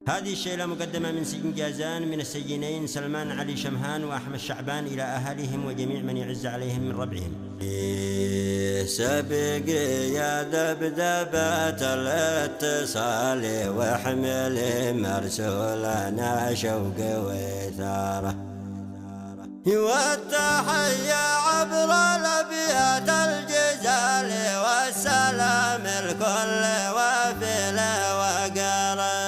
هذه الشيلة مقدمة من سجن جازان من السجينين سلمان علي شمهان وأحمد شعبان إلى أهاليهم وجميع من يعز عليهم من ربعهم. سبق يا ذبذبة الاتصال واحمل مرسولنا شوق وثارة، والتحية عبر الأبيات الجزال والسلام الكل وفي وقره.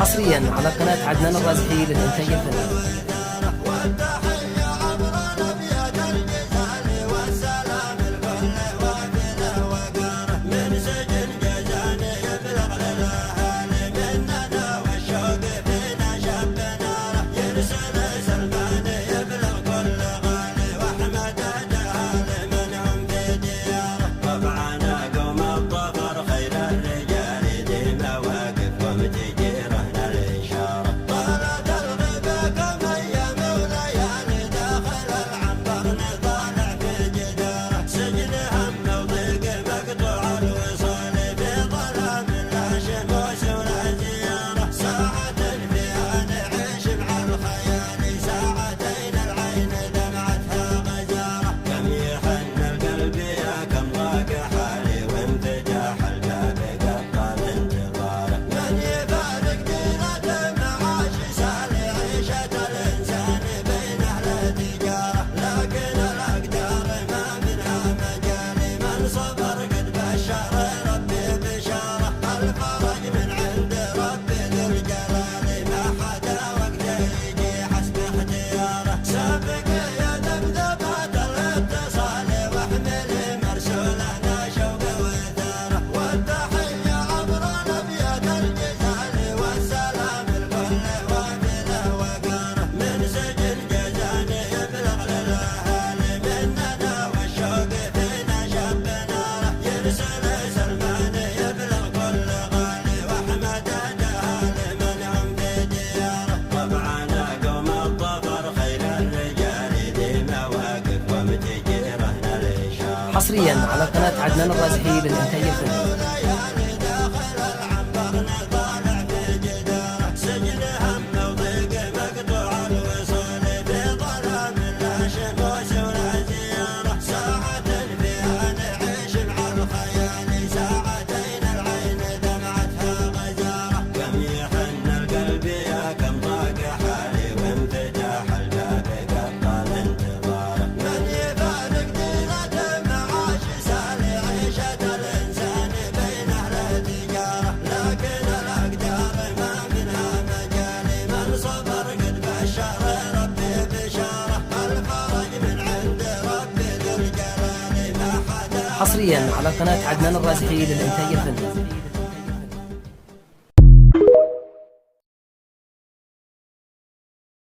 حصريا على قناة عدنان الرازحي للإنتاج الفني. حصريا على قناة عدنان الرازحي للإنتاج الفني. حصريا على قناة عدنان الرازحي للإنتاج الفني.